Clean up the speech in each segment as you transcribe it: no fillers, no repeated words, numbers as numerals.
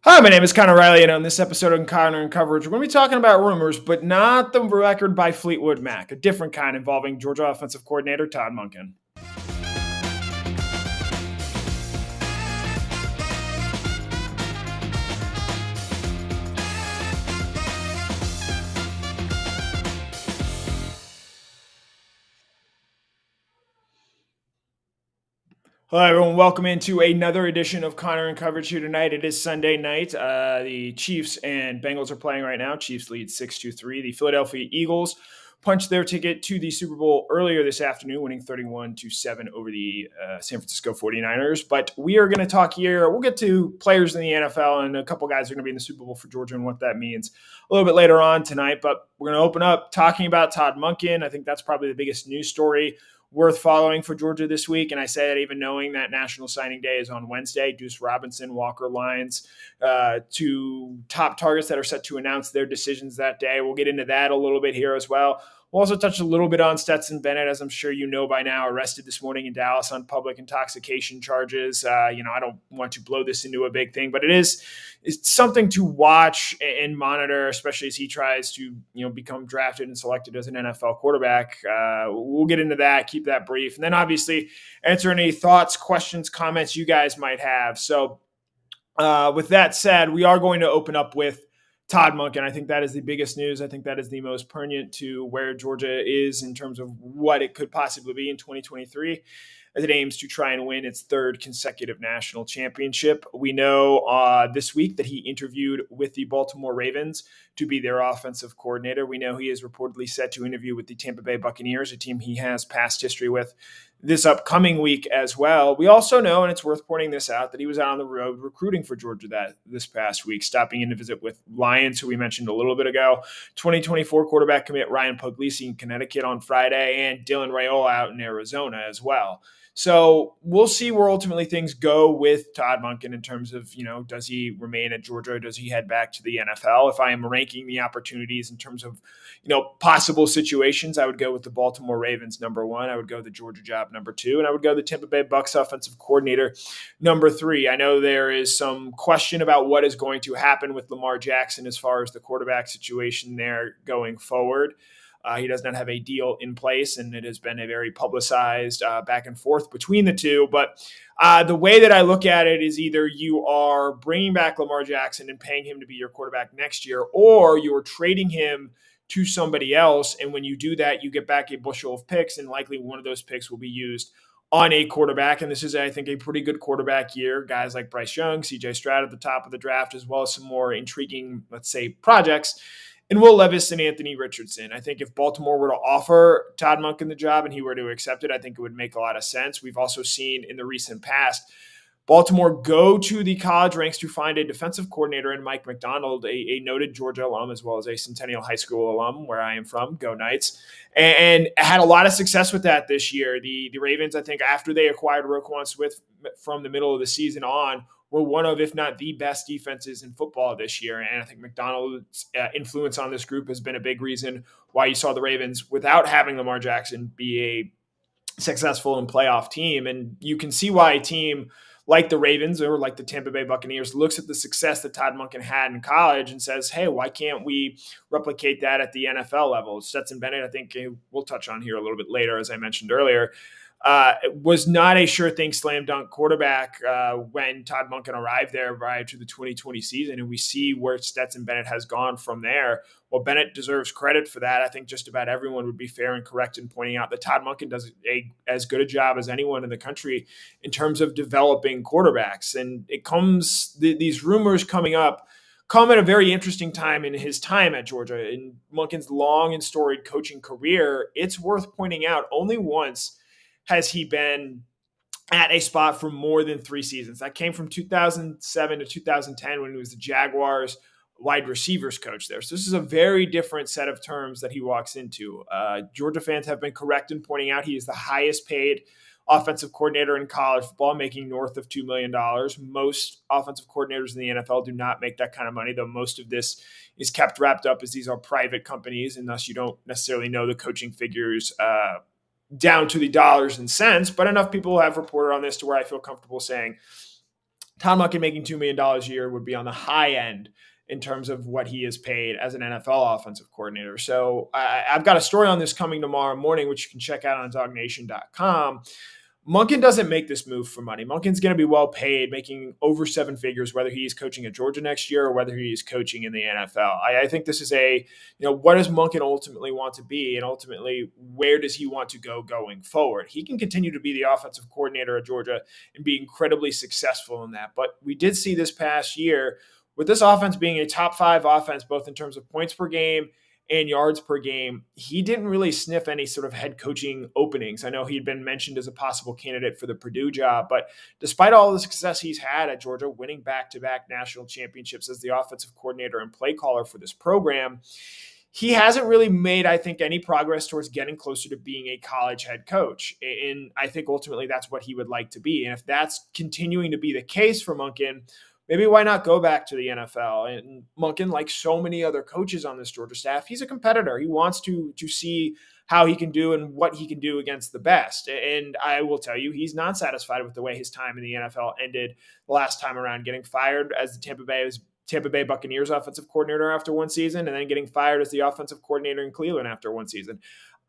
Hi, my name is Connor Riley, and on this episode of Connor and Coverage, we're going to be talking about rumors, but not the record by Fleetwood Mac, a different kind involving Georgia offensive coordinator Todd Monken. Hello, everyone. Welcome into another edition of Connor and Coverage here tonight. It is Sunday night. The Chiefs and Bengals are playing right now. Chiefs lead 6-3. The Philadelphia Eagles punched their ticket to the Super Bowl earlier this afternoon, winning 31-7 over the San Francisco 49ers. But we are going to talk here. We'll get to players in the NFL, and a couple guys are going to be in the Super Bowl for Georgia and what that means a little bit later on tonight. But we're going to open up talking about Todd Monken. I think that's probably the biggest news story worth following for Georgia this week. And I say that even knowing that National Signing Day is on Wednesday. Deuce Robinson, Walker Lyons, two top targets that are set to announce their decisions that day. We'll get into that a little bit here as well. We'll also touch a little bit on Stetson Bennett, as I'm sure you know by now, arrested this morning in Dallas on public intoxication charges. I don't want to blow this into a big thing, but it's something to watch and monitor, especially as he tries to, become drafted and selected as an NFL quarterback. We'll get into that, keep that brief, and then obviously answer any thoughts, questions, comments you guys might have. So with that said, we are going to open up with Todd Monken. I think that is the biggest news. I think that is the most pertinent to where Georgia is in terms of what it could possibly be in 2023 as it aims to try and win its third consecutive national championship. We know this week that he interviewed with the Baltimore Ravens to be their offensive coordinator. We know he is reportedly set to interview with the Tampa Bay Buccaneers, a team he has past history with, this upcoming week as well. We also know, and it's worth pointing this out, that he was out on the road recruiting for Georgia this past week, stopping in to visit with Lions, who we mentioned a little bit ago, 2024 quarterback commit Ryan Puglisi in Connecticut on Friday, and Dylan Raiola out in Arizona as well. So we'll see where ultimately things go with Todd Monken in terms of, does he remain at Georgia? Or does he head back to the NFL? If I am ranking the opportunities in terms of, possible situations, I would go with the Baltimore Ravens, number one. I would go the Georgia job, number two. And I would go the Tampa Bay Bucs offensive coordinator, number three. I know there is some question about what is going to happen with Lamar Jackson as far as the quarterback situation there going forward. He does not have a deal in place, and it has been a very publicized back and forth between the two. But the way that I look at it is either you are bringing back Lamar Jackson and paying him to be your quarterback next year, or you're trading him to somebody else. And when you do that, you get back a bushel of picks, and likely one of those picks will be used on a quarterback. And this is, I think, a pretty good quarterback year. Guys like Bryce Young, CJ Stroud at the top of the draft, as well as some more intriguing, let's say, projects and Will Levis and Anthony Richardson. I think if Baltimore were to offer Todd Monken the job and he were to accept it, I think it would make a lot of sense. We've also seen in the recent past Baltimore go to the college ranks to find a defensive coordinator in Mike McDonald, a noted Georgia alum, as well as a Centennial High School alum, where I am from, go Knights, and had a lot of success with that this year. The Ravens, I think, after they acquired Roquan Smith from the middle of the season on, were one of, if not the best defenses in football this year. And I think McDonald's influence on this group has been a big reason why you saw the Ravens, without having Lamar Jackson, be a successful and playoff team. And you can see why a team like the Ravens or like the Tampa Bay Buccaneers looks at the success that Todd Monken had in college and says, hey, why can't we replicate that at the NFL level? Stetson Bennett, I think we'll touch on here a little bit later, as I mentioned earlier, was not a sure thing slam dunk quarterback when Todd Monken arrived there prior to the 2020 season. And we see where Stetson Bennett has gone from there. Well, Bennett deserves credit for that. I think just about everyone would be fair and correct in pointing out that Todd Monken does as good a job as anyone in the country in terms of developing quarterbacks. And these rumors coming up come at a very interesting time in his time at Georgia. In Monken's long and storied coaching career, it's worth pointing out only once has he been at a spot for more than 3 seasons. That came from 2007 to 2010 when he was the Jaguars wide receivers coach there. So this is a very different set of terms that he walks into. Georgia fans have been correct in pointing out he is the highest paid offensive coordinator in college football, making north of $2 million. Most offensive coordinators in the NFL do not make that kind of money, though most of this is kept wrapped up as these are private companies, and thus you don't necessarily know the coaching figures down to the dollars and cents, but enough people have reported on this to where I feel comfortable saying Todd Monken making $2 million a year would be on the high end in terms of what he is paid as an NFL offensive coordinator. So I've got a story on this coming tomorrow morning, which you can check out on DawgNation.com. Monken doesn't make this move for money. Monken's going to be well paid, making over seven figures, whether he's coaching at Georgia next year or whether he's coaching in the NFL. I think this is what does Monken ultimately want to be? And ultimately, where does he want to go going forward? He can continue to be the offensive coordinator at Georgia and be incredibly successful in that. But we did see this past year with this offense being a top 5 offense, both in terms of points per game and yards per game, he didn't really sniff any sort of head coaching openings. I know he'd been mentioned as a possible candidate for the Purdue job, but despite all the success he's had at Georgia, winning back-to-back national championships as the offensive coordinator and play caller for this program, he hasn't really made, I think, any progress towards getting closer to being a college head coach. And I think ultimately that's what he would like to be. And if that's continuing to be the case for Monken, maybe why not go back to the NFL? And Monken, like so many other coaches on this Georgia staff, he's a competitor. He wants to see how he can do and what he can do against the best. And I will tell you, he's not satisfied with the way his time in the NFL ended the last time around, getting fired as the Tampa Bay Buccaneers offensive coordinator after one season, and then getting fired as the offensive coordinator in Cleveland after one season.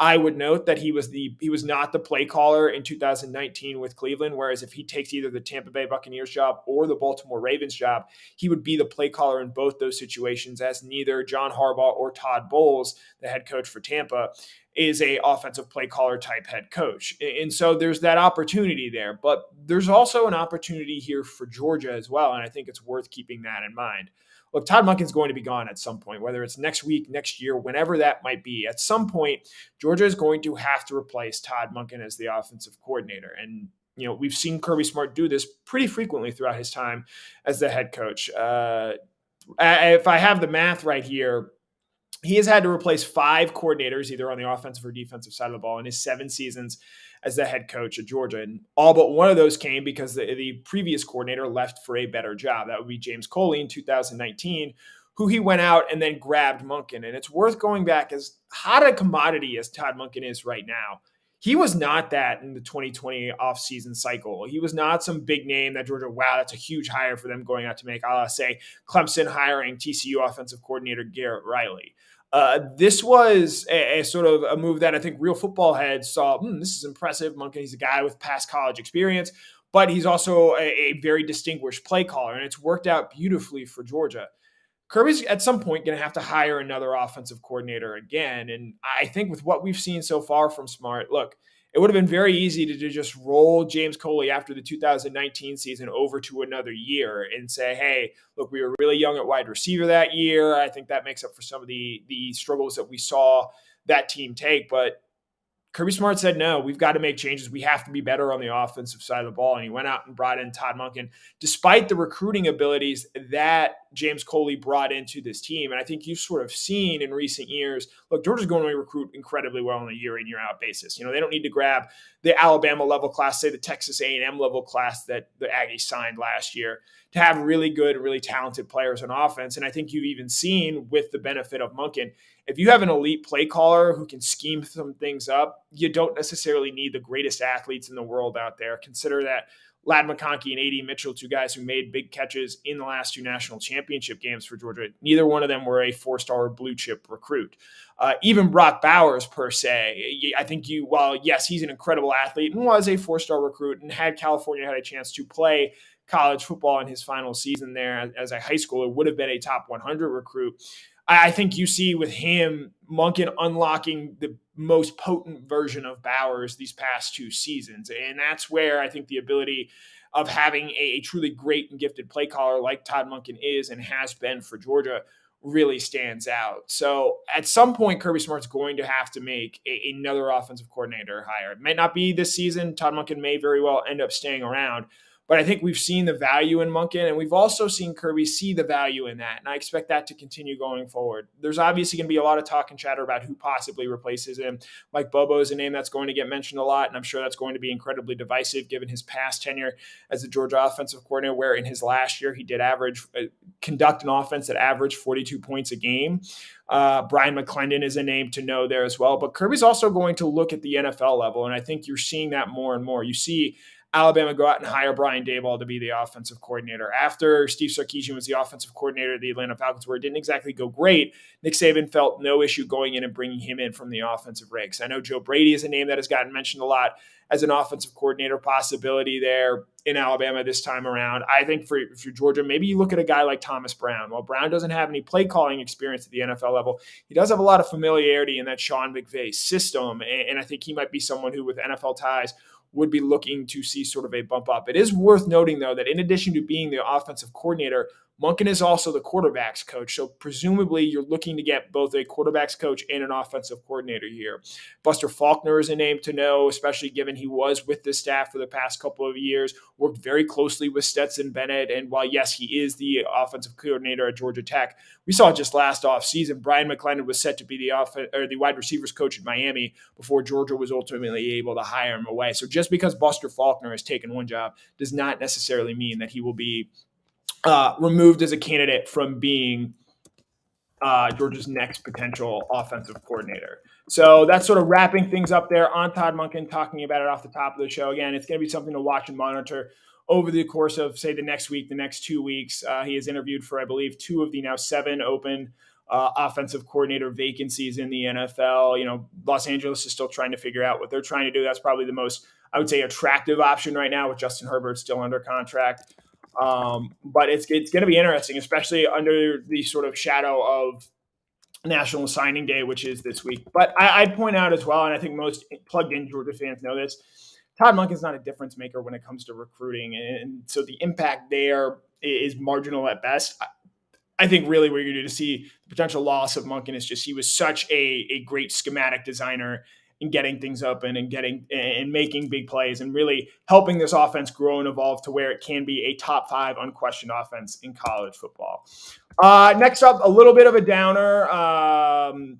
I would note that he was not the play caller in 2019 with Cleveland, whereas if he takes either the Tampa Bay Buccaneers job or the Baltimore Ravens job, he would be the play caller in both those situations, as neither John Harbaugh or Todd Bowles, the head coach for Tampa, is a offensive play caller type head coach. And so there's that opportunity there, but there's also an opportunity here for Georgia as well. And I think it's worth keeping that in mind. Look, Todd Monken's going to be gone at some point, whether it's next week, next year, whenever that might be. At some point, Georgia is going to have to replace Todd Monken as the offensive coordinator. And, we've seen Kirby Smart do this pretty frequently throughout his time as the head coach. If I have the math right here, he has had to replace 5 coordinators, either on the offensive or defensive side of the ball, in his 7 seasons as the head coach at Georgia. And all but one of those came because the previous coordinator left for a better job. That would be James Coley in 2019, who he went out and then grabbed Monken. And it's worth going back, as hot a commodity as Todd Monken is right now. He was not that in the 2020 offseason cycle. He was not some big name that Georgia, wow, that's a huge hire for them going out to make. I'll say Clemson hiring TCU offensive coordinator Garrett Riley. This was a sort of a move that I think real football heads saw, this is impressive. Monken, he's a guy with past college experience, but he's also a very distinguished play caller, and it's worked out beautifully for Georgia. Kirby's at some point going to have to hire another offensive coordinator again. And I think with what we've seen so far from Smart, look, it would have been very easy to just roll James Coley after the 2019 season over to another year and say, hey, look, we were really young at wide receiver that year. I think that makes up for some of the struggles that we saw that team take. But Kirby Smart said, no, we've got to make changes. We have to be better on the offensive side of the ball. And he went out and brought in Todd Monken, despite the recruiting abilities that James Coley brought into this team. And I think you've sort of seen in recent years, look, Georgia's going to recruit incredibly well on a year-in, year-out basis. They don't need to grab the Alabama level class, say the Texas A&M level class that the Aggies signed last year, to have really good, really talented players on offense. And I think you've even seen with the benefit of Monken, if you have an elite play caller who can scheme some things up, you don't necessarily need the greatest athletes in the world out there. Consider that Ladd McConkey and A.D. Mitchell, 2 guys who made big catches in the last 2 national championship games for Georgia. Neither one of them were a 4-star blue chip recruit. Even Brock Bowers, per se, I think while yes, he's an incredible athlete and was a 4-star recruit and had California had a chance to play college football in his final season there as a high schooler, would have been a top 100 recruit. I think you see with him, Monken unlocking the most potent version of Bowers these past 2 seasons. And that's where I think the ability of having a truly great and gifted play caller like Todd Monken is and has been for Georgia really stands out. So at some point, Kirby Smart's going to have to make another offensive coordinator hire. It might not be this season. Todd Monken may very well end up staying around. But I think we've seen the value in Monken, and we've also seen Kirby see the value in that. And I expect that to continue going forward. There's obviously going to be a lot of talk and chatter about who possibly replaces him. Mike Bobo is a name that's going to get mentioned a lot, and I'm sure that's going to be incredibly divisive given his past tenure as the Georgia offensive coordinator, where in his last year he did conduct an offense that averaged 42 points a game. Brian McClendon is a name to know there as well. But Kirby's also going to look at the NFL level, and I think you're seeing that more and more. You see Alabama go out and hire Brian Daboll to be the offensive coordinator. After Steve Sarkisian was the offensive coordinator of the Atlanta Falcons, where it didn't exactly go great, Nick Saban felt no issue going in and bringing him in from the offensive ranks. I know Joe Brady is a name that has gotten mentioned a lot as an offensive coordinator possibility there in Alabama this time around. I think for Georgia, maybe you look at a guy like Thomas Brown. While Brown doesn't have any play calling experience at the NFL level, he does have a lot of familiarity in that Sean McVay system. And I think he might be someone who, with NFL ties, would be looking to see sort of a bump up. It is worth noting, though, that in addition to being the offensive coordinator, Monken is also the quarterback's coach. So presumably you're looking to get both a quarterback's coach and an offensive coordinator here. Buster Faulkner is a name to know, especially given he was with the staff for the past couple of years, worked very closely with Stetson Bennett. And while, yes, he is the offensive coordinator at Georgia Tech, we saw just last offseason, Brian McClendon was set to be the wide receivers coach at Miami before Georgia was ultimately able to hire him away. So just because Buster Faulkner has taken one job does not necessarily mean that he will be removed as a candidate from being Georgia's next potential offensive coordinator. So that's sort of wrapping things up there on Todd Monken, talking about it off the top of the show. Again, it's going to be something to watch and monitor over the course of, say, the next week, the next 2 weeks. He has interviewed for, I believe, 2 of the now 7 open offensive coordinator vacancies in the NFL. You know, Los Angeles is still trying to figure out what they're trying to do. That's probably the most, I would say, attractive option right now with Justin Herbert still under contract. But it's going to be interesting, especially under the sort of shadow of National Signing Day, which is this week. But I'd point out as well, and I think most plugged-in Georgia fans know this, Todd Monken is not a difference maker when it comes to recruiting. And so the impact there is marginal at best. I think really where you're going to see the potential loss of Monken is just he was such a great schematic designer in getting things open and making big plays and really helping this offense grow and evolve to where it can be a top 5 unquestioned offense in college football. Next up, a little bit of a downer.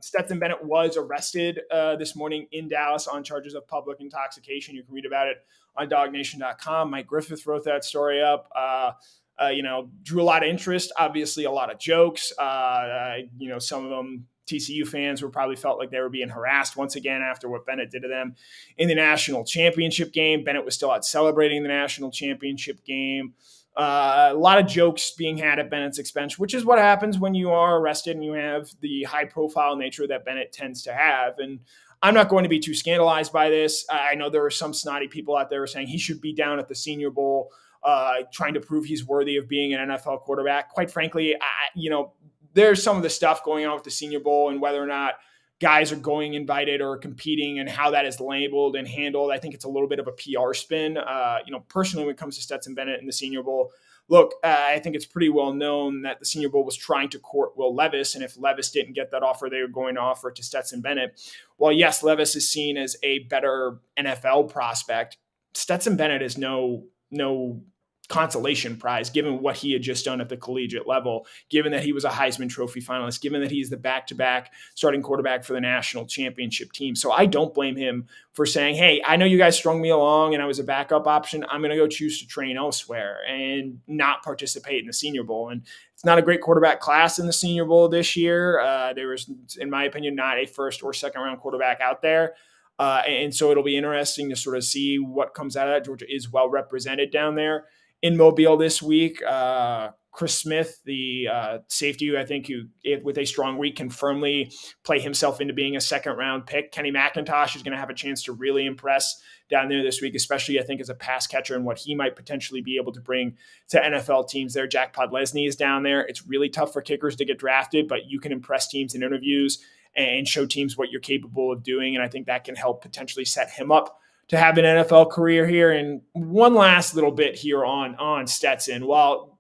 Stetson Bennett was arrested this morning in Dallas on charges of public intoxication. You can read about it on DawgNation.com. Mike Griffith wrote that story up. Drew a lot of interest, obviously a lot of jokes. Some of them TCU fans were probably felt like they were being harassed once again after what Bennett did to them in the national championship game. Bennett was still out celebrating the national championship game. A lot of jokes being had at Bennett's expense, which is what happens when you are arrested and you have the high-profile nature that Bennett tends to have. And I'm not going to be too scandalized by this. I know there are some snotty people out there saying he should be down at the Senior Bowl, trying to prove he's worthy of being an NFL quarterback. Quite frankly, there's some of the stuff going on with the Senior Bowl and whether or not guys are going invited or competing and how that is labeled and handled. I think it's a little bit of a PR spin. Personally, when it comes to Stetson Bennett and the Senior Bowl, look, I think it's pretty well known that the Senior Bowl was trying to court Will Levis, and if Levis didn't get that offer, they were going to offer it to Stetson Bennett. While, yes, Levis is seen as a better NFL prospect, Stetson Bennett is no consolation prize, given what he had just done at the collegiate level, given that he was a Heisman Trophy finalist, given that he's the back-to-back starting quarterback for the national championship team. So I don't blame him for saying, hey, I know you guys strung me along and I was a backup option. I'm going to go choose to train elsewhere and not participate in the Senior Bowl. And it's not a great quarterback class in the Senior Bowl this year. There was, in my opinion, not a first or second round quarterback out there. And so it'll be interesting to sort of see what comes out of that. Georgia is well represented down there in Mobile this week. Chris Smith, the safety, I think, who with a strong week can firmly play himself into being a second-round pick. Kenny McIntosh is going to have a chance to really impress down there this week, especially, I think, as a pass catcher and what he might potentially be able to bring to NFL teams there. Jack Podlesny is down there. It's really tough for kickers to get drafted, but you can impress teams in interviews and show teams what you're capable of doing, and I think that can help potentially set him up to have an NFL career here. And one last little bit here on Stetson. While,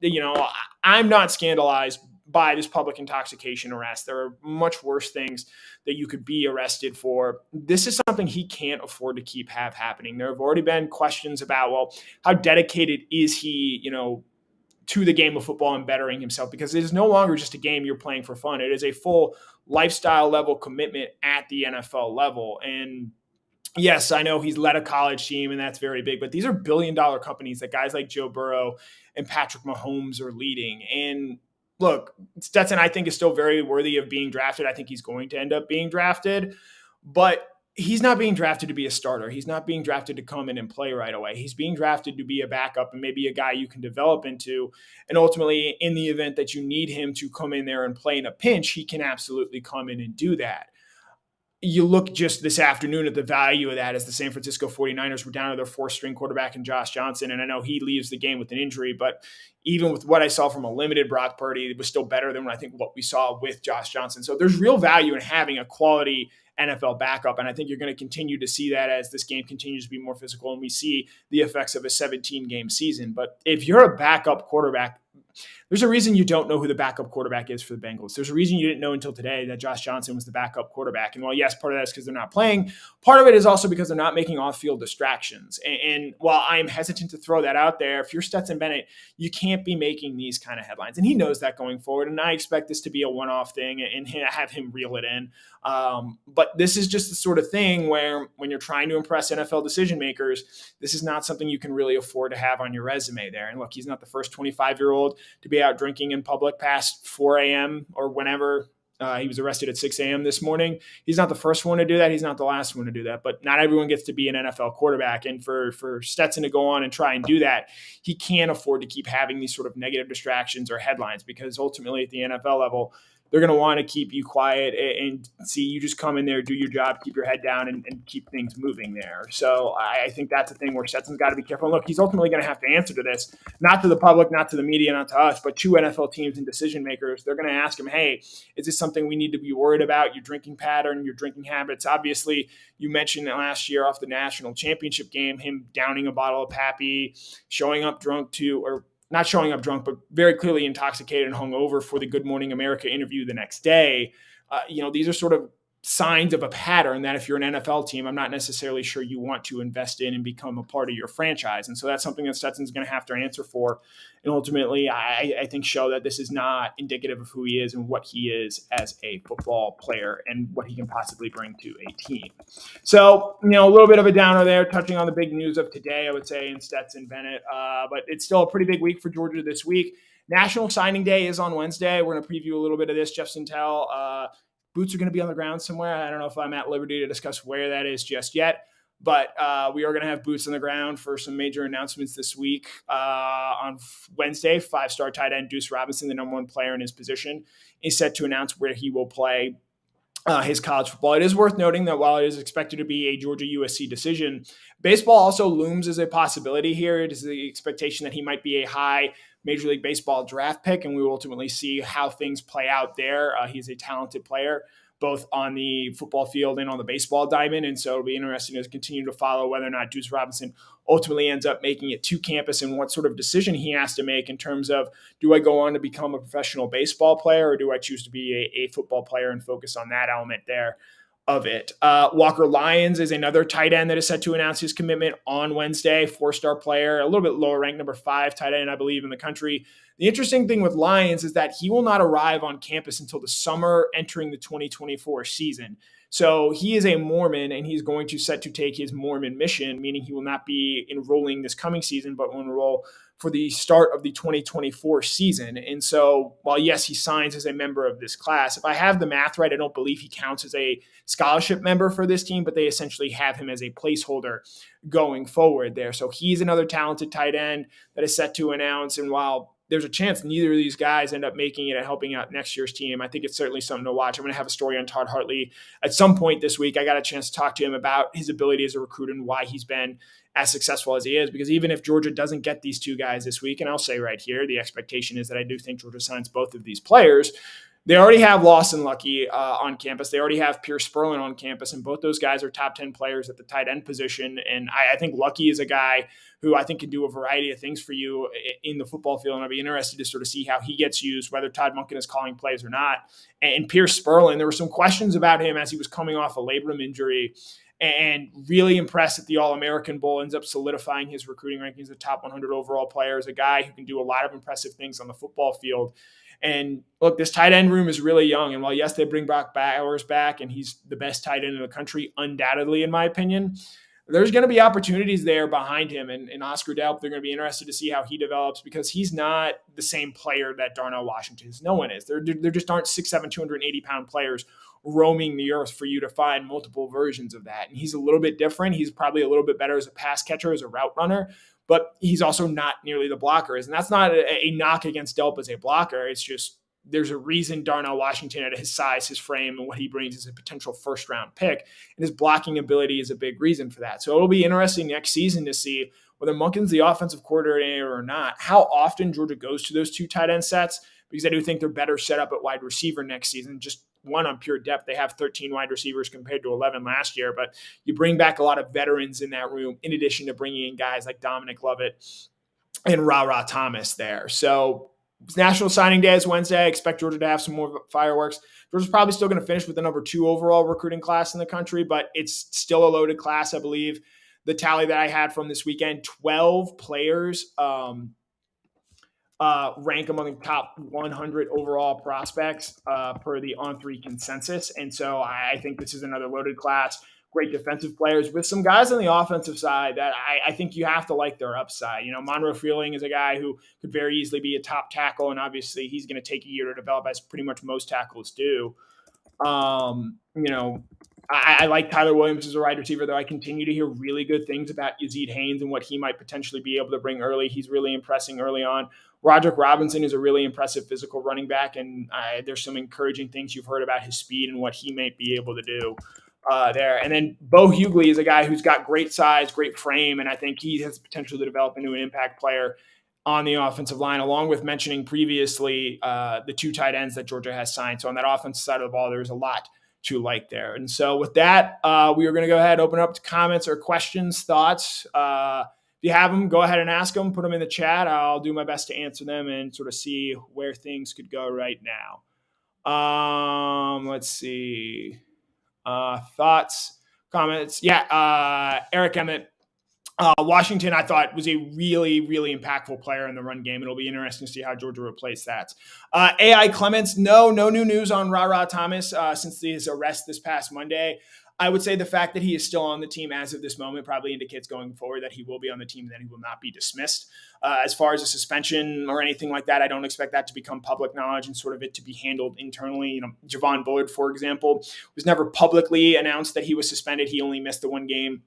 I'm not scandalized by this public intoxication arrest, there are much worse things that you could be arrested for. This is something he can't afford to have happening. There have already been questions about, well, how dedicated is he, to the game of football and bettering himself, because it is no longer just a game you're playing for fun. It is a full lifestyle level commitment at the NFL level. And yes, I know he's led a college team and that's very big, but these are billion-dollar companies that guys like Joe Burrow and Patrick Mahomes are leading. And look, Stetson, I think, is still very worthy of being drafted. I think he's going to end up being drafted. But he's not being drafted to be a starter. He's not being drafted to come in and play right away. He's being drafted to be a backup and maybe a guy you can develop into. And ultimately, in the event that you need him to come in there and play in a pinch, he can absolutely come in and do that. You look just this afternoon at the value of that as the San Francisco 49ers were down to their fourth-string quarterback in Josh Johnson. And I know he leaves the game with an injury, but even with what I saw from a limited Brock Purdy, it was still better than I think what we saw with Josh Johnson. So there's real value in having a quality NFL backup. And I think you're going to continue to see that as this game continues to be more physical and we see the effects of a 17-game season. But if you're a backup quarterback, there's a reason you don't know who the backup quarterback is for the Bengals. There's a reason you didn't know until today that Josh Johnson was the backup quarterback. And while, yes, part of that is because they're not playing, part of it is also because they're not making off-field distractions. And while I'm hesitant to throw that out there, if you're Stetson Bennett, you can't be making these kind of headlines. And he knows that going forward. And I expect this to be a one-off thing and have him reel it in. But this is just the sort of thing where when you're trying to impress NFL decision makers, this is not something you can really afford to have on your resume there. And look, he's not the first 25-year-old to be out drinking in public past 4 a.m. or whenever. He was arrested at 6 a.m. this morning. He's not the first one to do that. He's not the last one to do that. But not everyone gets to be an NFL quarterback. And for Stetson to go on and try and do that, he can't afford to keep having these sort of negative distractions or headlines because ultimately at the NFL level, they're going to want to keep you quiet and see you just come in there, do your job, keep your head down, and keep things moving there. So I think that's a thing where Stetson's got to be careful. And look, he's ultimately going to have to answer to this, not to the public, not to the media, not to us, but to NFL teams and decision makers. They're going to ask him, hey, is this something we need to be worried about? Your drinking pattern, your drinking habits. Obviously, you mentioned that last year off the national championship game, him downing a bottle of Pappy, showing up drunk or not showing up drunk, but very clearly intoxicated and hungover for the Good Morning America interview the next day. These are sort of signs of a pattern that if you're an NFL team, I'm not necessarily sure you want to invest in and become a part of your franchise. And so that's something that Stetson's going to have to answer for. And ultimately, I think show that this is not indicative of who he is and what he is as a football player and what he can possibly bring to a team. So, a little bit of a downer there, touching on the big news of today, I would say, in Stetson Bennett. But it's still a pretty big week for Georgia this week. National Signing Day is on Wednesday. We're going to preview a little bit of this. Jeff Sintel, boots are going to be on the ground somewhere. I don't know if I'm at liberty to discuss where that is just yet, but we are going to have boots on the ground for some major announcements this week. On Wednesday, 5-star tight end Deuce Robinson, the number one player in his position, is set to announce where he will play his college football. It is worth noting that while it is expected to be a Georgia-USC decision, baseball also looms as a possibility here. It is the expectation that he might be a high Major League Baseball draft pick, and we will ultimately see how things play out there. He's a talented player, both on the football field and on the baseball diamond, and so it'll be interesting to continue to follow whether or not Deuce Robinson ultimately ends up making it to campus and what sort of decision he has to make in terms of, do I go on to become a professional baseball player or do I choose to be a football player and focus on that element there of it. Walker Lyons is another tight end that is set to announce his commitment on Wednesday, 4-star player, a little bit lower ranked, number 5 tight end, I believe, in the country. The interesting thing with Lyons is that he will not arrive on campus until the summer entering the 2024 season. So he is a Mormon, and he's going to set to take his Mormon mission, meaning he will not be enrolling this coming season, but will enroll for the start of the 2024 season. And so while, yes, he signs as a member of this class, if I have the math right, I don't believe he counts as a scholarship member for this team, but they essentially have him as a placeholder going forward there. So he's another talented tight end that is set to announce. And while there's a chance neither of these guys end up making it and helping out next year's team, I think it's certainly something to watch. I'm going to have a story on Todd Hartley at some point this week. I got a chance to talk to him about his ability as a recruit and why he's been as successful as he is, because even if Georgia doesn't get these two guys this week, and I'll say right here, the expectation is that I do think Georgia signs both of these players. They already have Lawson Lucky on campus. They already have Pierce Sperlin on campus, and both those guys are top 10 players at the tight end position. And I think Lucky is a guy who I think can do a variety of things for you in the football field, and I'll be interested to sort of see how he gets used, whether Todd Monken is calling plays or not. And Pierce Sperlin, there were some questions about him as he was coming off a labrum injury, and really impressed at the All-American Bowl, ends up solidifying his recruiting rankings, a top 100 overall player, is a guy who can do a lot of impressive things on the football field. And look, this tight end room is really young. And while, yes, they bring Brock Bowers back, and he's the best tight end in the country, undoubtedly, in my opinion, there's going to be opportunities there behind him. And Oscar Delp, they're going to be interested to see how he develops because he's not the same player that Darnell Washington is. No one is. There just aren't 6'7", 280-pound players roaming the earth for you to find multiple versions of that. And he's a little bit different. He's probably a little bit better as a pass catcher, as a route runner, but he's also not nearly the blocker is. And that's not a knock against Delp as a blocker. It's just there's a reason Darnell Washington, at his size, his frame, and what he brings is a potential first-round pick. And his blocking ability is a big reason for that. So it'll be interesting next season to see whether Monken's the offensive coordinator or not, how often Georgia goes to those two tight end sets, because I do think they're better set up at wide receiver next season. Just one, on pure depth, they have 13 wide receivers compared to 11 last year. But you bring back a lot of veterans in that room, in addition to bringing in guys like Dominic Lovett and Ra Thomas there. So National Signing Day is Wednesday. I expect Georgia to have some more fireworks. Georgia's probably still going to finish with the number 2 overall recruiting class in the country, but it's still a loaded class, I believe. The tally that I had from this weekend, 12 players rank among the top 100 overall prospects per the On3 consensus. And so I think this is another loaded class. Great defensive players with some guys on the offensive side that I think you have to like their upside. Monroe Freeling is a guy who could very easily be a top tackle, and obviously he's going to take a year to develop, as pretty much most tackles do. I like Tyler Williams as a wide receiver, though I continue to hear really good things about Yazid Haynes and what he might potentially be able to bring early. He's really impressing early on. Roderick Robinson is a really impressive physical running back, and there's some encouraging things you've heard about his speed and what he might be able to do there. And then Bo Hughley is a guy who's got great size, great frame, and I think he has potential to develop into an impact player on the offensive line, along with mentioning previously the 2 tight ends that Georgia has signed. So on that offensive side of the ball, there's a lot to like there. And so with that, we are going to go ahead and open up to comments or questions, thoughts. If you have them, go ahead and ask them, put them in the chat. I'll do my best to answer them and sort of see where things could go right now. Let's see. Thoughts, comments. Yeah. Eric Emmett. Washington, I thought, was a really, really impactful player in the run game. It'll be interesting to see how Georgia replaced that. AI Clements, no new news on Ra Thomas since his arrest this past Monday. I would say the fact that he is still on the team as of this moment probably indicates going forward that he will be on the team and that he will not be dismissed. As far as a suspension or anything like that, I don't expect that to become public knowledge and sort of it to be handled internally. Javon Bullard, for example, was never publicly announced that he was suspended. He only missed the one game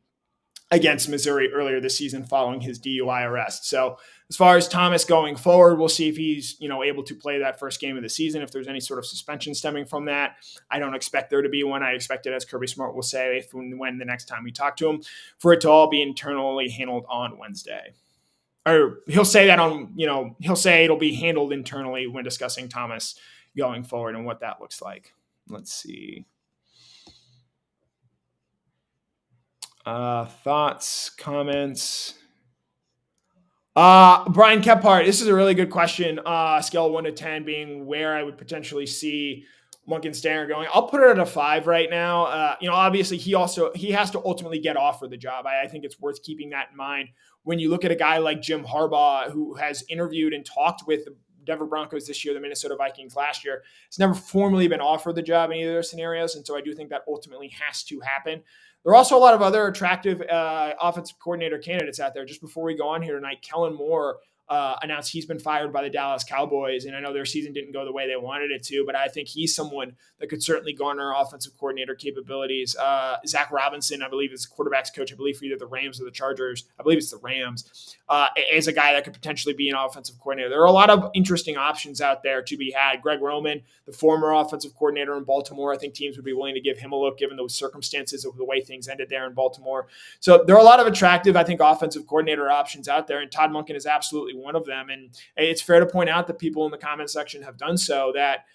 against Missouri earlier this season following his DUI arrest. So as far as Thomas going forward, we'll see if he's, able to play that first game of the season. If there's any sort of suspension stemming from that, I don't expect there to be one. I expect it, as Kirby Smart will say, when the next time we talk to him, for it to all be internally handled on Wednesday. Or he'll say that he'll say it'll be handled internally when discussing Thomas going forward and what that looks like. Let's see. Thoughts, comments. Brian Kephart, this is a really good question. Scale 1 to 10 being where I would potentially see Monken Stanger going. I'll put it at a 5 right now. Obviously he has to ultimately get offered the job. I think it's worth keeping that in mind when you look at a guy like Jim Harbaugh, who has interviewed and talked with the Denver Broncos this year, the Minnesota Vikings last year. It's never formally been offered the job in either of those scenarios. And so I do think that ultimately has to happen. There are also a lot of other attractive offensive coordinator candidates out there. Just before we go on here tonight, Kellen Moore announced he's been fired by the Dallas Cowboys. And I know their season didn't go the way they wanted it to, but I think he's someone that could certainly garner offensive coordinator capabilities. Zach Robinson, I believe, is quarterback's coach, I believe, for either the Rams or the Chargers. I believe it's the Rams, is a guy that could potentially be an offensive coordinator. There are a lot of interesting options out there to be had. Greg Roman, the former offensive coordinator in Baltimore, I think teams would be willing to give him a look given those circumstances of the way things ended there in Baltimore. So there are a lot of attractive, I think, offensive coordinator options out there, and Todd Monken is absolutely one of them. And it's fair to point out that people in the comment section have done so, that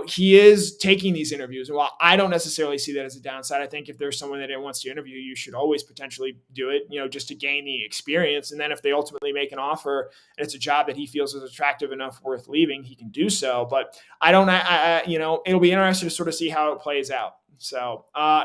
he is taking these interviews. And while I don't necessarily see that as a downside, I think if there's someone that wants to interview, you should always potentially do it, just to gain the experience. And then if they ultimately make an offer and it's a job that he feels is attractive enough worth leaving, he can do so. But it'll be interesting to sort of see how it plays out. So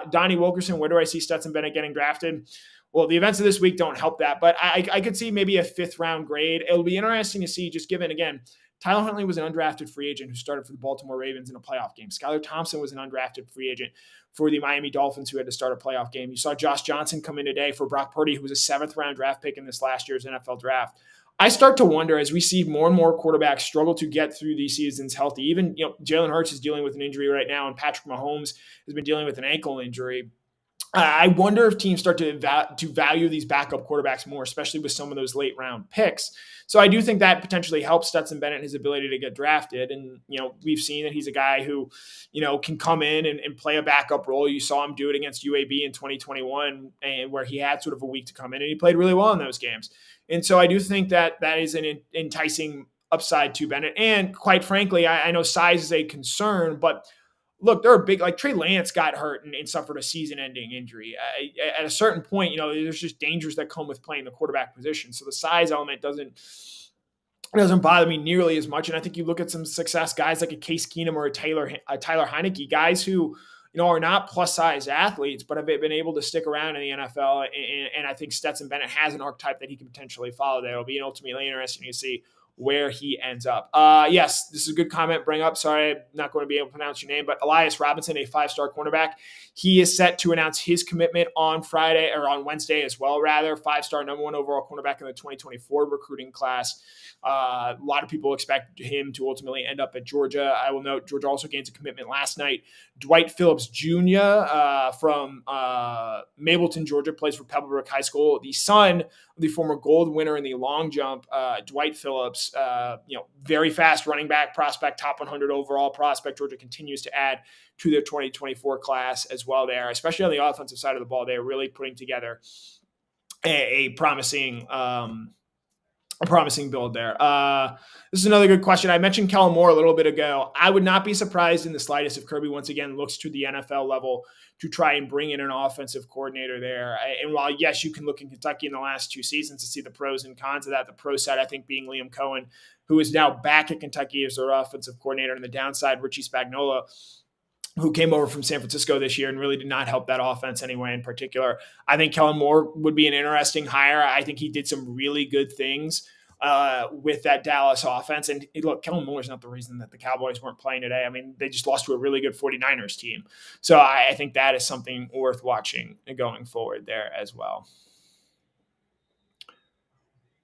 Donnie Wilkerson, where do I see Stetson Bennett getting drafted? Well, the events of this week don't help that, but I could see maybe a 5th round grade. It'll be interesting to see, just given, again, Tyler Huntley was an undrafted free agent who started for the Baltimore Ravens in a playoff game. Skylar Thompson was an undrafted free agent for the Miami Dolphins who had to start a playoff game. You saw Josh Johnson come in today for Brock Purdy, who was a 7th-round draft pick in this last year's NFL draft. I start to wonder as we see more and more quarterbacks struggle to get through these seasons healthy. Even Jalen Hurts is dealing with an injury right now, and Patrick Mahomes has been dealing with an ankle injury. I wonder if teams start to value these backup quarterbacks more, especially with some of those late round picks. So I do think that potentially helps Stetson Bennett and his ability to get drafted. And, we've seen that he's a guy who, can come in and play a backup role. You saw him do it against UAB in 2021, and where he had sort of a week to come in, and he played really well in those games. And so I do think that is an enticing upside to Bennett. And quite frankly, I know size is a concern, but look, they're big. Like Trey Lance got hurt and suffered a season-ending injury. At a certain point, there's just dangers that come with playing the quarterback position. So the size element doesn't bother me nearly as much. And I think you look at some success guys like a Case Keenum or a Tyler Heineke, guys who are not plus-size athletes, but have been able to stick around in the NFL. And I think Stetson Bennett has an archetype that he can potentially follow there. It'll be ultimately interesting to see where he ends up. Yes, this is a good comment. Bring up. Sorry, I'm not going to be able to pronounce your name, but Elias Robinson, a 5-star cornerback. He is set to announce his commitment on Wednesday as well, rather. 5-star number 1 overall cornerback in the 2024 recruiting class. A lot of people expect him to ultimately end up at Georgia. I will note Georgia also gains a commitment last night. Dwight Phillips Jr. From Mableton, Georgia, plays for Pebblebrook High School. The son of the former gold winner in the long jump, Dwight Phillips, very fast running back prospect, top 100 overall prospect. Georgia continues to add to their 2024 class as well there, especially on the offensive side of the ball. They're really putting together a promising build there. This is another good question. I mentioned Kellen Moore a little bit ago. I would not be surprised in the slightest if Kirby once again looks to the NFL level to try and bring in an offensive coordinator there. And while, yes, you can look in Kentucky in the last 2 seasons to see the pros and cons of that, the pro side, I think, being Liam Cohen, who is now back at Kentucky as their offensive coordinator, and the downside, Richie Spagnuolo, who came over from San Francisco this year and really did not help that offense anyway in particular. I think Kellen Moore would be an interesting hire. I think he did some really good things with that Dallas offense. And look, Kellen Moore is not the reason that the Cowboys weren't playing today. I mean, they just lost to a really good 49ers team. So I think that is something worth watching going forward there as well.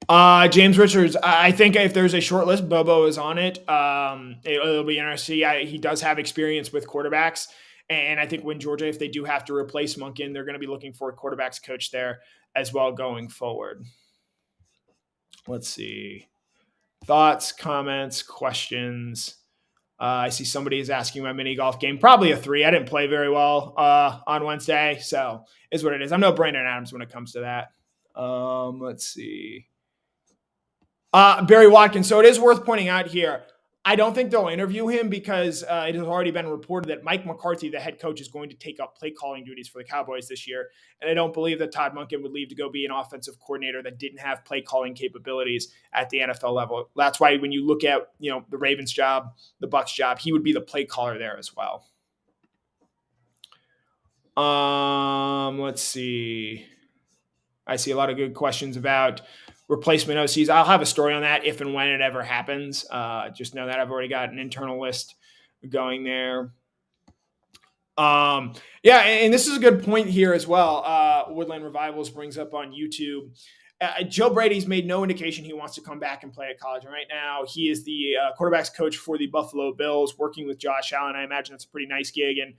James Richards, I think if there's a short list, Bobo is on it. It'll be interesting. He does have experience with quarterbacks. And I think when Georgia, if they do have to replace Monken, they're going to be looking for a quarterbacks coach there as well going forward. Let's see. Thoughts, comments, questions. I see somebody is asking my mini golf game. Probably a 3. I didn't play very well on Wednesday, so is what it is. I'm no Brandon Adams when it comes to that. Let's see. Barry Watkins. So it is worth pointing out here, I don't think they'll interview him because it has already been reported that Mike McCarthy, the head coach, is going to take up play calling duties for the Cowboys this year. And I don't believe that Todd Monken would leave to go be an offensive coordinator that didn't have play calling capabilities at the NFL level. That's why when you look at, the Ravens job, the Bucs job, he would be the play caller there as well. Let's see. I see a lot of good questions about replacement OCs. I'll have a story on that if and when it ever happens. Just know that I've already got an internal list going there. And this is a good point here as well. Woodland Revivals brings up on YouTube. Joe Brady's made no indication he wants to come back and play at college. And right now, he is the quarterback's coach for the Buffalo Bills, working with Josh Allen. I imagine it's a pretty nice gig. And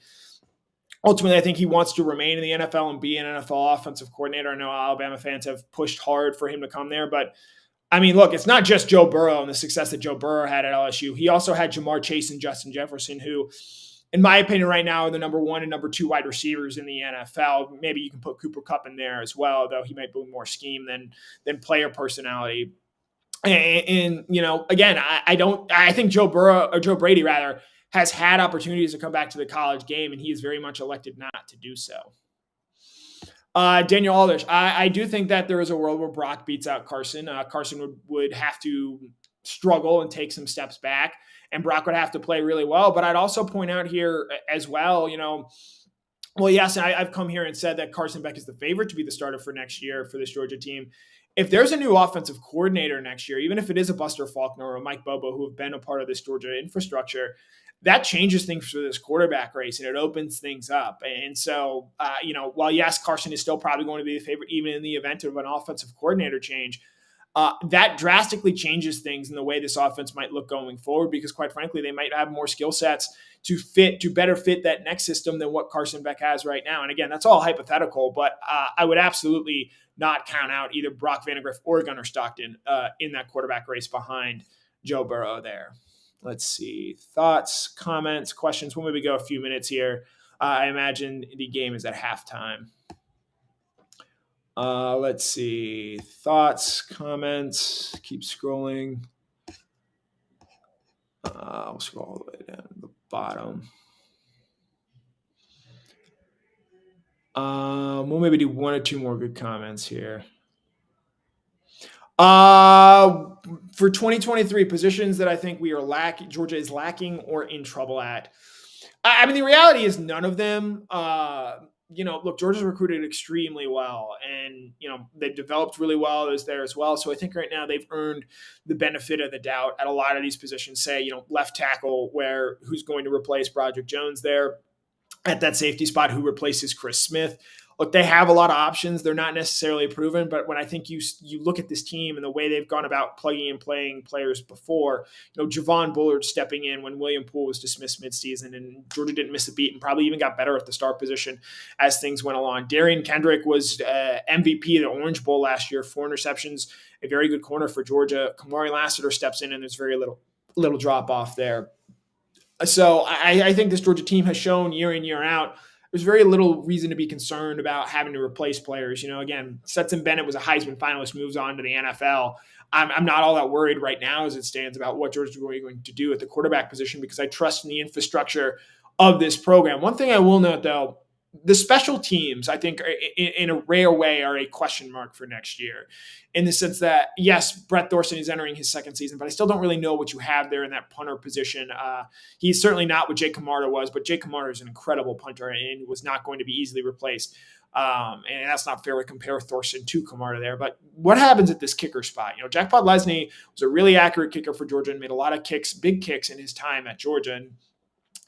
ultimately, I think he wants to remain in the NFL and be an NFL offensive coordinator. I know Alabama fans have pushed hard for him to come there. But, I mean, look, it's not just Joe Burrow and the success that Joe Burrow had at LSU. He also had Jamar Chase and Justin Jefferson, who, in my opinion, right now are the number 1 and number 2 wide receivers in the NFL. Maybe you can put Cooper Kupp in there as well, though he might be more scheme than player personality. And again, I think Joe Brady has had opportunities to come back to the college game, and he has very much elected not to do so. Daniel Aldrich, I do think that there is a world where Brock beats out Carson. Carson would have to struggle and take some steps back, and Brock would have to play really well. But I'd also point out here as well, yes, I've come here and said that Carson Beck is the favorite to be the starter for next year for this Georgia team. if there's a new offensive coordinator next year, even if it is a Buster Faulkner or a Mike Bobo who have been a part of this Georgia infrastructure, that changes things for this quarterback race and it opens things up. And so, while yes, Carson is still probably going to be the favorite, even in the event of an offensive coordinator change, that drastically changes things in the way this offense might look going forward, because quite frankly, they might have more skill sets to better fit that next system than what Carson Beck has right now. And again, that's all hypothetical, but I would absolutely not count out either Brock Vandagriff or Gunnar Stockton in that quarterback race behind Joe Burrow there. Let's see. Thoughts, comments, questions. We'll maybe go a few minutes here. I imagine the game is at halftime. Let's see. Thoughts, comments. Keep scrolling. I'll scroll all the way down to the bottom. We'll maybe do one or two more good comments here. For 2023, positions that I think we are lacking, Georgia is lacking or in trouble at. I mean, the reality is none of them. Look, Georgia's recruited extremely well, and they've developed really well there as well. So I think right now they've earned the benefit of the doubt at a lot of these positions. Say, left tackle, who's going to replace Broderick Jones there, at that safety spot, who replaces Chris Smith. Look, they have a lot of options. They're not necessarily proven, but when I think you look at this team and the way they've gone about plugging and playing players before, Javon Bullard stepping in when William Poole was dismissed midseason, and Georgia didn't miss a beat and probably even got better at the star position as things went along. Darian Kendrick was MVP of the Orange Bowl last year, 4 interceptions, a very good corner for Georgia. Kamari Lassiter steps in, and there's very little drop off there. So I think this Georgia team has shown year in, year out, there's very little reason to be concerned about having to replace players. Again, Stetson Bennett was a Heisman finalist, moves on to the NFL. I'm not all that worried right now as it stands about what Georgia's going to do at the quarterback position, because I trust in the infrastructure of this program. One thing I will note, though, the special teams, I think, in a rare way, are a question mark for next year, in the sense that, yes, Brett Thorson is entering his second season, but I still don't really know what you have there in that punter position. He's certainly not what Jake Camarda was, but Jake Camarda is an incredible punter and was not going to be easily replaced. And that's not fair to compare Thorson to Camarda there. But what happens at this kicker spot? Jack Podlesny was a really accurate kicker for Georgia and made a lot of big kicks in his time at Georgia. And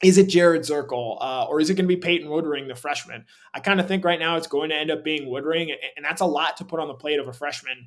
is it Jared Zirkle or is it going to be Peyton Woodring, the freshman? I kind of think right now it's going to end up being Woodring, and that's a lot to put on the plate of a freshman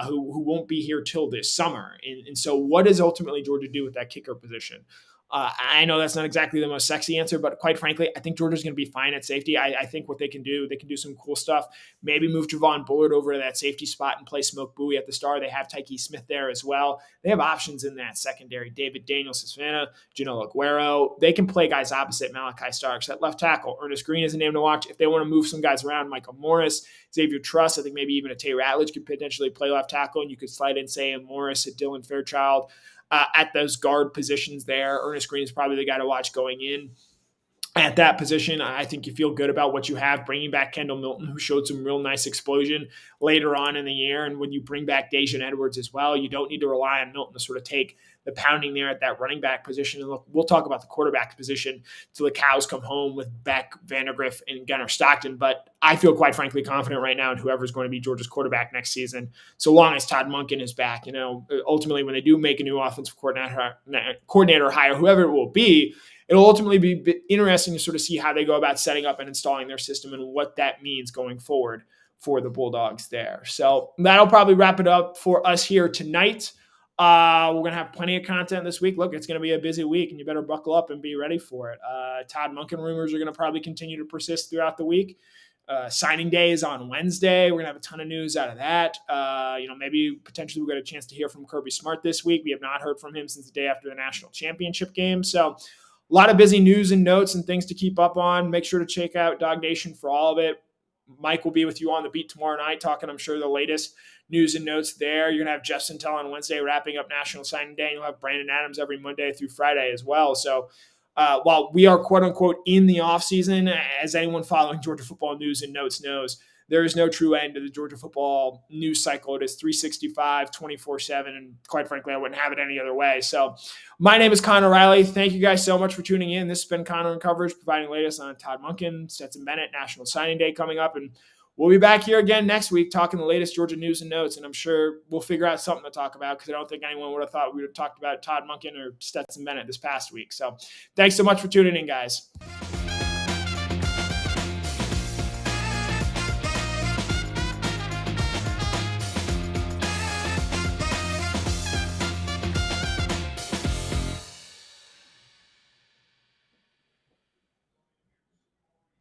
who won't be here till this summer. And so what does ultimately Georgia do with that kicker position? I know that's not exactly the most sexy answer, but quite frankly, I think Georgia's going to be fine at safety. I think what they can do some cool stuff. Maybe move Javon Bullard over to that safety spot and play Smoke Bowie at the star. They have Tyke Smith there as well. They have options in that secondary. David Daniels, Savannah, Janelle Aguero. They can play guys opposite Malachi Starks. At left tackle, Ernest Green is a name to watch. If they want to move some guys around, Michael Morris, Xavier Truss, I think maybe even a Tay Ratledge could potentially play left tackle, and you could slide in, say, a Morris, a Dylan Fairchild. At those guard positions there. Ernest Green is probably the guy to watch going in at that position. I think you feel good about what you have, bringing back Kendall Milton, who showed some real nice explosion later on in the year. And when you bring back Dejan Edwards as well, you don't need to rely on Milton to sort of take the pounding there at that running back position. And look, we'll talk about the quarterback position till the cows come home with Beck, Vandagriff, and Gunnar Stockton. But I feel quite frankly confident right now in whoever's going to be Georgia's quarterback next season, so long as Todd Monken is back. Ultimately, when they do make a new offensive coordinator hire, whoever it will be, it'll ultimately be interesting to sort of see how they go about setting up and installing their system and what that means going forward for the Bulldogs there. So that'll probably wrap it up for us here tonight. We're going to have plenty of content this week. Look, it's going to be a busy week, and you better buckle up and be ready for it. Todd Monken rumors are going to probably continue to persist throughout the week. Signing day is on Wednesday. We're going to have a ton of news out of that. Maybe potentially we'll get a chance to hear from Kirby Smart this week. We have not heard from him since the day after the national championship game. So a lot of busy news and notes and things to keep up on. Make sure to check out DawgNation for all of it. Mike will be with you on the beat tomorrow night, talking, I'm sure, the latest news and notes there. You're going to have Jeff Sintel on Wednesday, wrapping up National Signing Day. And you'll have Brandon Adams every Monday through Friday as well. So while we are, quote unquote, in the offseason, as anyone following Georgia football news and notes knows, there is no true end to the Georgia football news cycle. It is 365, 24/7, and quite frankly, I wouldn't have it any other way. So my name is Connor Riley. Thank you guys so much for tuning in. This has been Connor in Coverage, providing the latest on Todd Monken, Stetson Bennett, National Signing Day coming up, and we'll be back here again next week talking the latest Georgia news and notes, and I'm sure we'll figure out something to talk about because I don't think anyone would have thought we would have talked about Todd Monken or Stetson Bennett this past week. So thanks so much for tuning in, guys.